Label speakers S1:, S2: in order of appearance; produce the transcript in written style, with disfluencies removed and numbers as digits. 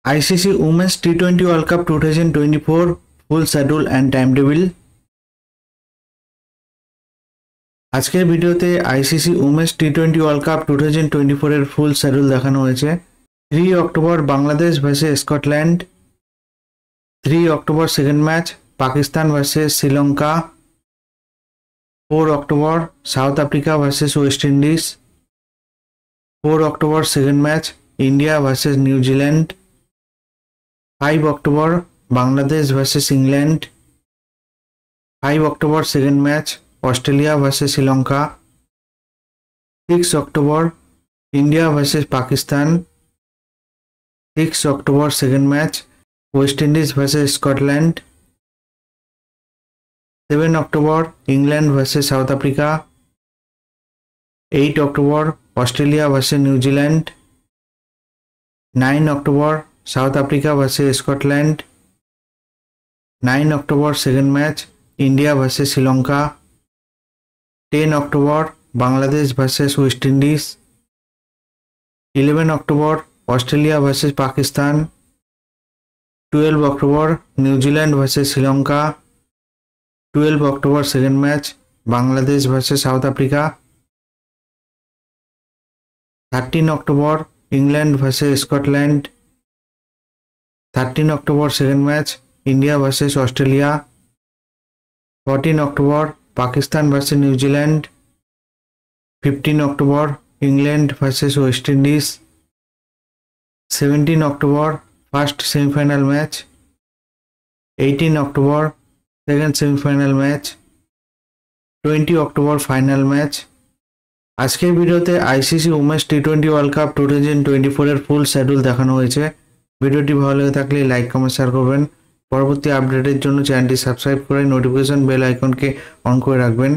S1: ICC Women's T20 World Cup 2024 full schedule and timetable। আজকের ভিডিওতে ICC Women's T20 World Cup 2024 এর ফুল schedule দেখানো হয়েছে। 3 October Bangladesh versus Scotland, 3 October second match Pakistan versus Sri Lanka, 4 October south Africa versus West Indies, 4 October second match India versus New Zealand, 5 October Bangladesh versus England, 5 October second match Australia versus Sri Lanka, 6 October India versus Pakistan, 6 October second match West Indies versus Scotland, 7 October England versus south Africa, 8 October Australia versus New Zealand, 9 October south Africa versus Scotland, 9 October second match India versus Sri Lanka, 10 October Bangladesh versus West Indies, 11 October Australia versus Pakistan, 12 October New Zealand versus Sri Lanka, 12 October second match Bangladesh versus south Africa, 13 October England versus Scotland, 13 October second match India versus Australia, 14 October Pakistan versus New Zealand, 15 October England versus West Indies, 17 October first semifinal match, 18 October second semifinal match, 20 October final match. আজকের ভিডিওতে ICC women's T20 world cup 2024 এর ফুল schedule দেখানো হয়েছে। ভিডিওটি ভালো লেগে থাকলে like comment share করবেন। পরবর্তী আপডেটের জন্য চ্যানেলটি সাবস্ক্রাইব করে নোটিফিকেশন বেল আইকনকে অন করে রাখবেন।